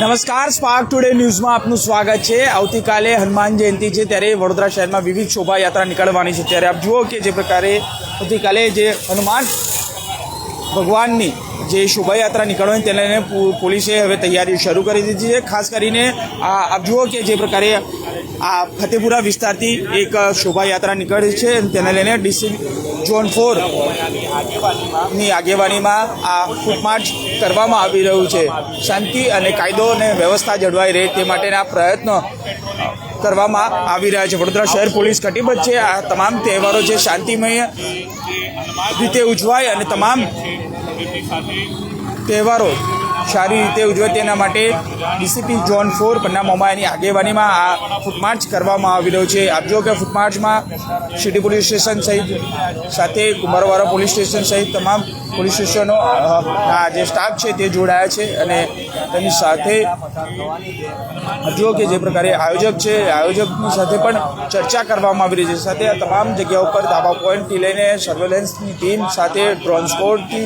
નમસ્કાર, spark today ન્યૂઝમાં આપનું સ્વાગત છે। આવતીકાલે હનુમાન જયંતિ છે, ત્યારે વડોદરા શહેરમાં વિવિધ શોભાયાત્રા નીકળવાની છે। ત્યારે આપ જુઓ કે જે પ્રકારે આવતીકાલે જે હનુમાન ભગવાનની જે શોભાયાત્રા નીકળવાની તેને લઈને પોલીસે હવે તૈયારી શરૂ કરી દીધી છે। ખાસ કરીને આપ જુઓ કે જે પ્રકારે આ ફતેપુરા વિસ્તારથી એક શોભાયાત્રા નીકળી છે, તેને લઈને ડીસી ઝોન 4 ની આગેવાનીમાં આ ફૂટ માર્ચ કરવામાં આવી રહ્યું છે। શાંતિ અને કાયદો અને વ્યવસ્થા જળવાઈ રહે તે માટેના પ્રયત્નો કરવામાં આવી રહ્યા છે। વડોદરા શહેર પોલીસ કટિબદ્ધ છે। આ તમામ તહેવારો છે શાંતિમય રીતે ઉજવાય અને તમામ તહેવારો સારી રીતે ઉજવાય તેના માટે ડીસીપી ઝોન 4 પન્ના મોમાયાની આગેવાનીમાં આ ફૂટમાર્ચ કરવામાં આવી રહ્યો છે। આપ જો કે ફૂટમાર્ચમાં સિટી પોલીસ સ્ટેશન સહિત સાથે કુંભારવાડા પોલીસ સ્ટેશન સહિત તમામ પોલીસ સ્ટેશનો જે સ્ટાફ છે તે જોડાયા છે અને તેની સાથે જો કે જે પ્રકારે આયોજક છે આયોજકની સાથે પણ ચર્ચા કરવામાં આવી રહી છે। સાથે આ તમામ જગ્યાઓ પર ધાબા પોઈન્ટથી લઈને સર્વેલન્સની ટીમ સાથે ડ્રોન સ્કોડથી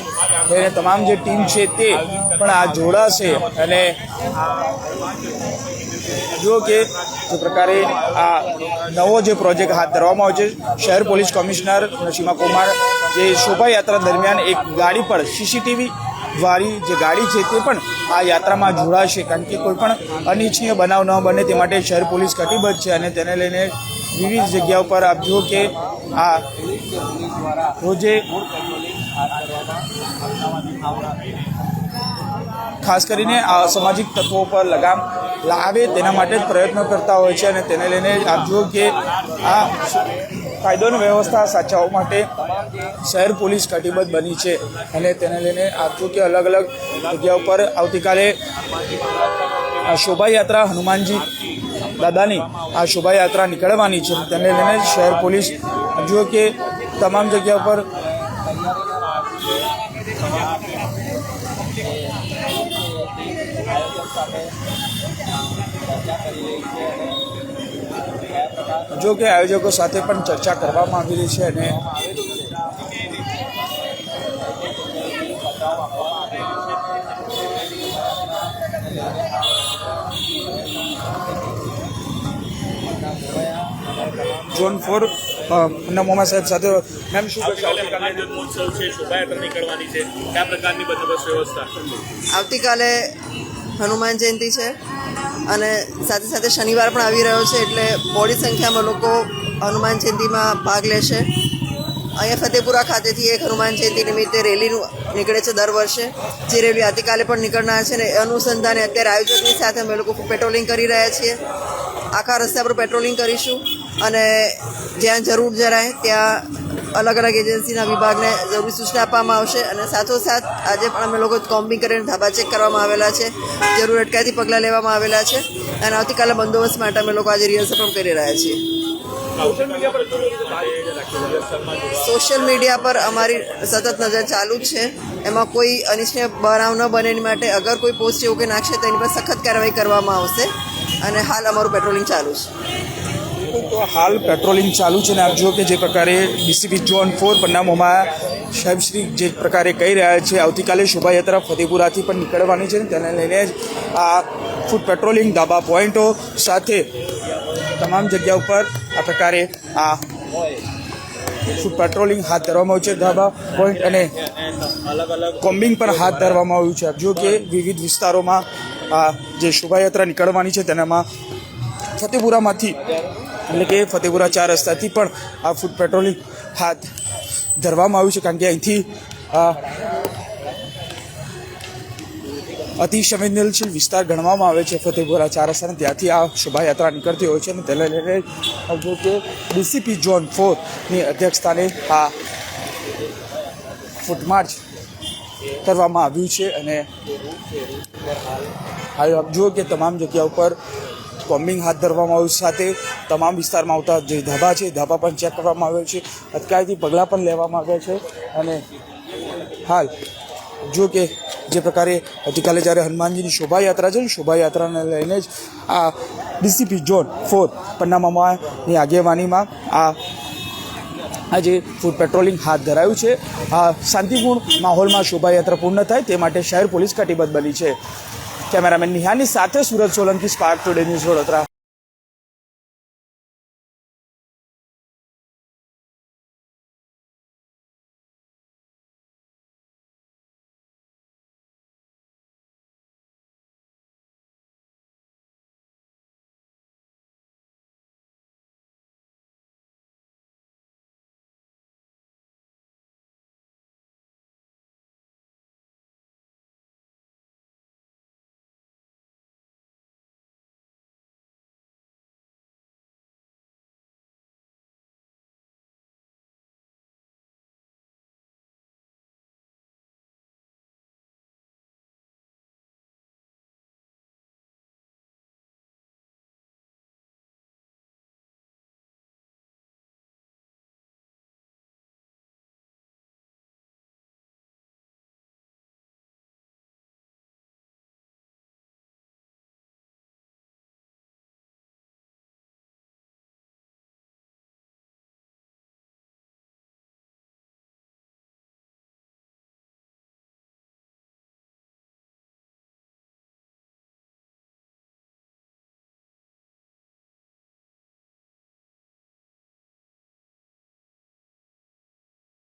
લઈને તમામ જે ટીમ છે તે પણ આ જોડાશે અને જો કે જે પ્રકારે આ નવો જે પ્રોજેક્ટ હાથ ધરવામાં આવ્યો છે, શહેર પોલીસ કમિશનર નસીમા કુમાર જે શોભાયાત્રા દરમિયાન એક ગાડી પર સીસીટીવી વાળી જે ગાડી છે તે પણ આ યાત્રામાં જોડાશે, કારણ કે કોઈ પણ અનિચ્છનીય બનાવ ન બને તે માટે શહેર પોલીસ કટિબદ્ધ છે અને તેને લઈને વિવિધ જગ્યાઓ પર આપ જુઓ કે આ રોજે ખાસ કરીને આ સામાજિક તત્વો પર લગામ લાવે તેના માટે જ પ્રયત્નો કરતા હોય છે અને તેને લઈને આપ જુઓ કે આ કાયદો અને વ્યવસ્થા સાચવવા માટે શહેર પોલીસ કટિબદ્ધ બની છે અને તેને લઈને આપ જુઓ કે અલગ અલગ જગ્યાઓ પર આવતીકાલે આ શોભાયાત્રા હનુમાનજી દાદાની આ શોભાયાત્રા નીકળવાની છે। તેને લઈને શહેર પોલીસ જુઓ કે તમામ જગ્યા પર જો કે આયોજકો સાથે પણ ચર્ચા કરવામાં આવી રહી છે અને ઝોન 4 નમોમા સાહેબ સાથે મેમ શું શોભાયાત્રા નીકળવાની છે, કયા પ્રકારની બંદોબસ્ત વ્યવસ્થા? આવતીકાલે હનુમાન જયંતિ છે અને સાથે સાથે શનિવાર પણ આવી રહ્યો છે, એટલે મોટી સંખ્યામાં લોકો હનુમાન જયંતિમાં ભાગ લેશે। અહીંયા ફતેપુરા ખાતેથી એક હનુમાન જયંતિ નિમિત્તે રેલીનું નીકળે છે દર વર્ષે, જે રેલી આવતીકાલે પણ નીકળનાર છે ને એ અનુસંધાને અત્યારે આયોજકની સાથે અમે લોકો પેટ્રોલિંગ કરી રહ્યા છીએ। આખા રસ્તા પર પેટ્રોલિંગ કરીશું અને જ્યાં જરૂર જરાય ત્યાં અલગ અલગ એજન્સીના વિભાગને જરૂરી સૂચના આપવામાં આવશે અને સાથોસાથ આજે પણ અમે લોકો કોમ્બિંગ કરીને ધાબા ચેક કરવામાં આવેલા છે, જરૂર અટકાયતી પગલાં લેવામાં આવેલા છે અને આવતીકાલે બંદોબસ્ત માટે અમે લોકો આજે રિહર્સલ પણ કરી રહ્યા છીએ। સોશિયલ મીડિયા પર અમારી સતત નજર ચાલુ જ છે, એમાં કોઈ અનિચ્છનીય બનાવ ન બને એની માટે અગર કોઈ પોસ્ટ એવું કે નાખશે તો એની પર સખત કાર્યવાહી કરવામાં આવશે અને હાલ અમારું પેટ્રોલિંગ ચાલુ છે। તો હાલ પેટ્રોલિંગ ચાલુ છે અને આપ જુઓ કે જે પ્રકારે ડીસીપી ઝોન 4 પન્ના મોમાયા સાહેબ શ્રી જે પ્રકારે કહી રહ્યા છે, આવતીકાલે શોભાયાત્રા ફતેપુરાથી પણ નીકળવાની છે, તેને લઈને જ આ ફૂટ પેટ્રોલિંગ ધાબા પોઈન્ટો સાથે તમામ જગ્યા ઉપર આ પ્રકારે આ ફૂટ પેટ્રોલિંગ હાથ ધરવામાં આવ્યું છે, ધાબા પોઈન્ટ અને કોમ્બિંગ પણ હાથ ધરવામાં આવ્યું છે। આપ જુઓ કે વિવિધ વિસ્તારોમાં આ જે શોભાયાત્રા નીકળવાની છે તેનામાં ફતેપુરામાંથી એટલે કે ફતેપુરા 4 રસ્તાથી પણ આ ફૂટ પેટ્રોલિંગ હાથ ધરવામાં આવ્યું છે, કારણ કે અહીંથી અતિ સંવેદનશીલ વિસ્તાર ગણવામાં આવે છે ફતેપુરા 4 રસ્તાને, ત્યાંથી આ શોભાયાત્રા નીકળતી હોય છે અને તેને લઈને જો કે ડીસીપી ઝોન 4ની અધ્યક્ષસ્થાને આ ફૂટમાર્ચ કરવામાં આવ્યું છે અને આપ જુઓ કે તમામ જગ્યા ઉપર કોમ્બિંગ હાથ ધરવામાં આવ્યું, સાથે તમામ વિસ્તારમાં આવતા જે ધાબા છે ધાબા પણ ચેક કરવામાં આવ્યો છે, અટકાયતી પગલાં પણ લેવામાં આવ્યા છે અને હાલ જો કે જે પ્રકારે આવતીકાલે જ્યારે હનુમાનજીની શોભાયાત્રા છે, શોભાયાત્રાને લઈને જ આ ડીસીપી ઝોન 4 પન્ના મોમાયાની આગેવાનીમાં આજે ફૂટ પેટ્રોલિંગ હાથ ધરાયું છે। આ શાંતિપૂર્ણ માહોલમાં શોભાયાત્રા પૂર્ણ થાય તે માટે શહેર પોલીસ કટિબદ્ધ બની છે। કેમેરામેન નિહાની સાથે Surat Solanki, spark today news Vadodara.